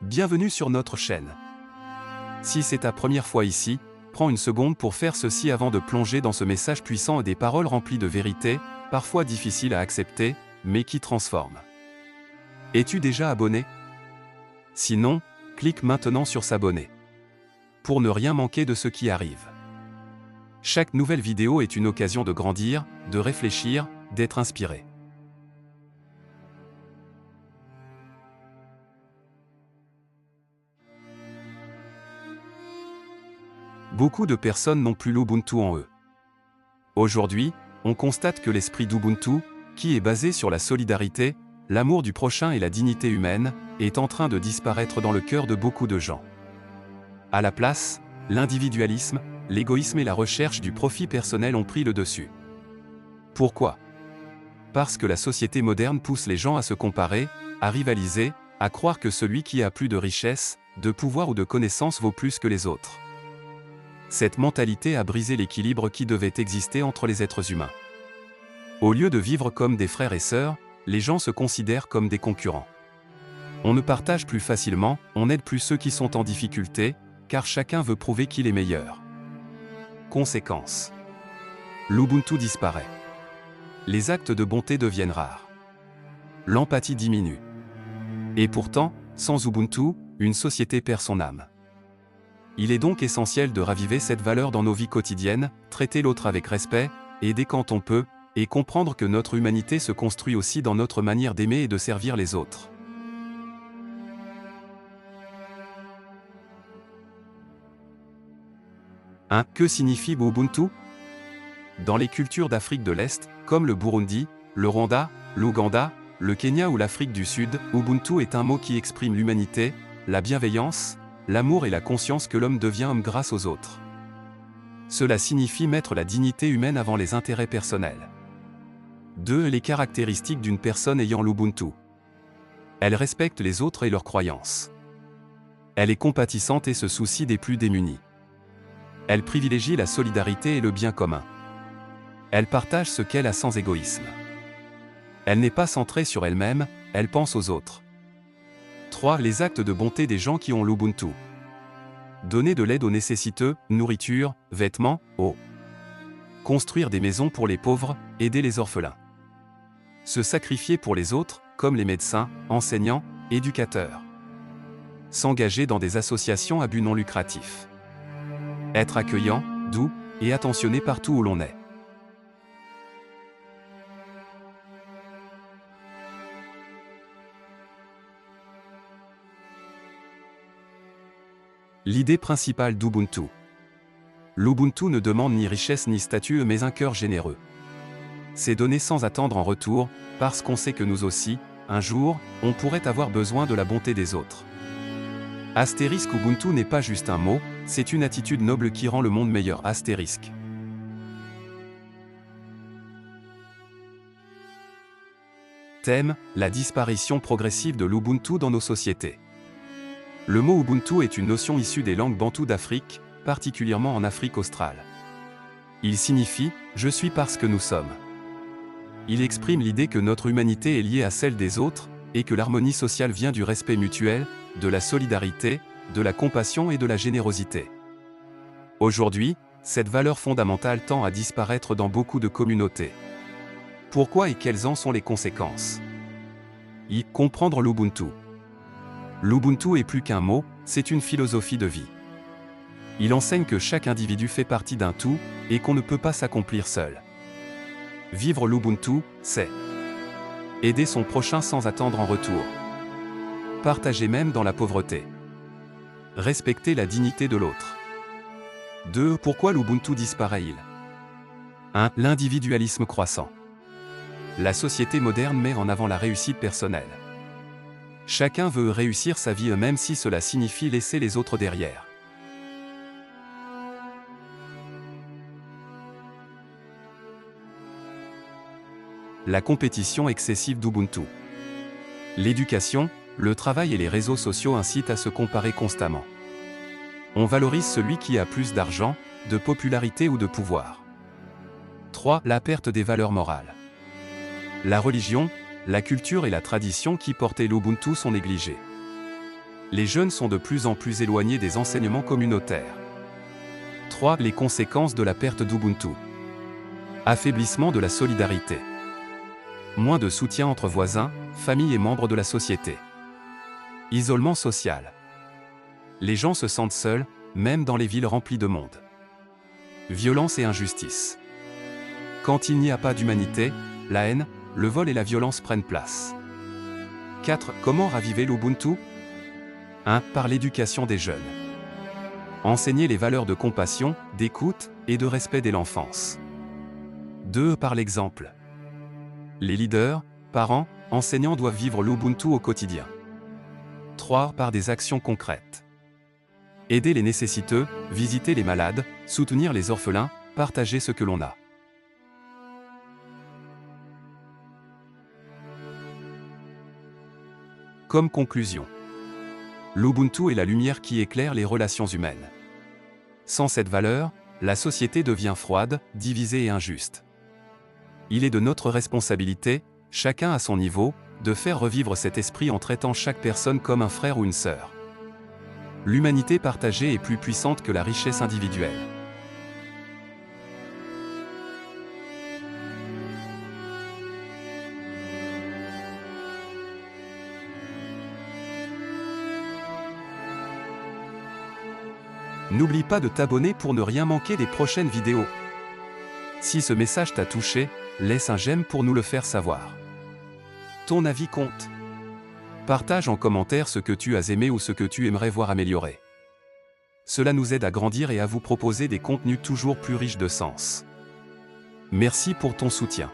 Bienvenue sur notre chaîne. Si c'est ta première fois ici, prends une seconde pour faire ceci avant de plonger dans ce message puissant et des paroles remplies de vérité, parfois difficiles à accepter, mais qui transforment. Es-tu déjà abonné? Sinon, clique maintenant sur s'abonner. Pour ne rien manquer de ce qui arrive. Chaque nouvelle vidéo est une occasion de grandir, de réfléchir, d'être inspiré. Beaucoup de personnes n'ont plus l'Ubuntu en eux. Aujourd'hui, on constate que l'esprit d'Ubuntu, qui est basé sur la solidarité, l'amour du prochain et la dignité humaine, est en train de disparaître dans le cœur de beaucoup de gens. À la place, l'individualisme, l'égoïsme et la recherche du profit personnel ont pris le dessus. Pourquoi? Parce que la société moderne pousse les gens à se comparer, à rivaliser, à croire que celui qui a plus de richesse, de pouvoir ou de connaissances vaut plus que les autres. Cette mentalité a brisé l'équilibre qui devait exister entre les êtres humains. Au lieu de vivre comme des frères et sœurs, les gens se considèrent comme des concurrents. On ne partage plus facilement, on n'aide plus ceux qui sont en difficulté, car chacun veut prouver qu'il est meilleur. Conséquence. L'Ubuntu disparaît. Les actes de bonté deviennent rares. L'empathie diminue. Et pourtant, sans Ubuntu, une société perd son âme. Il est donc essentiel de raviver cette valeur dans nos vies quotidiennes, traiter l'autre avec respect, aider quand on peut, et comprendre que notre humanité se construit aussi dans notre manière d'aimer et de servir les autres. Que signifie Ubuntu? Dans les cultures d'Afrique de l'Est, comme le Burundi, le Rwanda, l'Ouganda, le Kenya ou l'Afrique du Sud, Ubuntu est un mot qui exprime l'humanité, la bienveillance, l'amour et la conscience que l'homme devient homme grâce aux autres. Cela signifie mettre la dignité humaine avant les intérêts personnels. 2. Les caractéristiques d'une personne ayant l'Ubuntu. Elle respecte les autres et leurs croyances. Elle est compatissante et se soucie des plus démunis. Elle privilégie la solidarité et le bien commun. Elle partage ce qu'elle a sans égoïsme. Elle n'est pas centrée sur elle-même, elle pense aux autres. 3. Les actes de bonté des gens qui ont l'Ubuntu. Donner de l'aide aux nécessiteux, nourriture, vêtements, eau. Construire des maisons pour les pauvres, aider les orphelins. Se sacrifier pour les autres, comme les médecins, enseignants, éducateurs. S'engager dans des associations à but non lucratif. Être accueillant, doux, et attentionné partout où l'on est. L'idée principale d'Ubuntu. L'Ubuntu ne demande ni richesse ni statut mais un cœur généreux. C'est donner sans attendre en retour, parce qu'on sait que nous aussi, un jour, on pourrait avoir besoin de la bonté des autres. Astérisque Ubuntu n'est pas juste un mot, c'est une attitude noble qui rend le monde meilleur. Astérisque. Thème, la disparition progressive de l'Ubuntu dans nos sociétés. Le mot Ubuntu est une notion issue des langues bantoues d'Afrique, particulièrement en Afrique australe. Il signifie « je suis parce que nous sommes ». Il exprime l'idée que notre humanité est liée à celle des autres, et que l'harmonie sociale vient du respect mutuel, de la solidarité, de la compassion et de la générosité. Aujourd'hui, cette valeur fondamentale tend à disparaître dans beaucoup de communautés. Pourquoi et quelles en sont les conséquences? Comprendre l'Ubuntu. L'Ubuntu est plus qu'un mot, c'est une philosophie de vie. Il enseigne que chaque individu fait partie d'un tout, et qu'on ne peut pas s'accomplir seul. Vivre l'Ubuntu, c'est aider son prochain sans attendre en retour. Partager même dans la pauvreté. Respecter la dignité de l'autre. 2. Pourquoi l'Ubuntu disparaît-il? 1. L'individualisme croissant. La société moderne met en avant la réussite personnelle. Chacun veut réussir sa vie même si cela signifie laisser les autres derrière. La compétition excessive d'Ubuntu. L'éducation, le travail et les réseaux sociaux incitent à se comparer constamment. On valorise celui qui a plus d'argent, de popularité ou de pouvoir. 3. La perte des valeurs morales. La religion, la culture et la tradition qui portaient l'Ubuntu sont négligées. Les jeunes sont de plus en plus éloignés des enseignements communautaires. 3. Les conséquences de la perte d'Ubuntu. Affaiblissement de la solidarité. Moins de soutien entre voisins, familles et membres de la société. Isolement social. Les gens se sentent seuls, même dans les villes remplies de monde. Violence et injustice. Quand il n'y a pas d'humanité, la haine, le vol et la violence prennent place. 4. Comment raviver l'Ubuntu ? 1. Par l'éducation des jeunes. Enseigner les valeurs de compassion, d'écoute et de respect dès l'enfance. 2. Par l'exemple. Les leaders, parents, enseignants doivent vivre l'Ubuntu au quotidien. 3. Par des actions concrètes. Aider les nécessiteux, visiter les malades, soutenir les orphelins, partager ce que l'on a. Comme conclusion. L'Ubuntu est la lumière qui éclaire les relations humaines. Sans cette valeur, la société devient froide, divisée et injuste. Il est de notre responsabilité, chacun à son niveau, de faire revivre cet esprit en traitant chaque personne comme un frère ou une sœur. L'humanité partagée est plus puissante que la richesse individuelle. N'oublie pas de t'abonner pour ne rien manquer des prochaines vidéos. Si ce message t'a touché, laisse un j'aime pour nous le faire savoir. Ton avis compte. Partage en commentaire ce que tu as aimé ou ce que tu aimerais voir amélioré. Cela nous aide à grandir et à vous proposer des contenus toujours plus riches de sens. Merci pour ton soutien.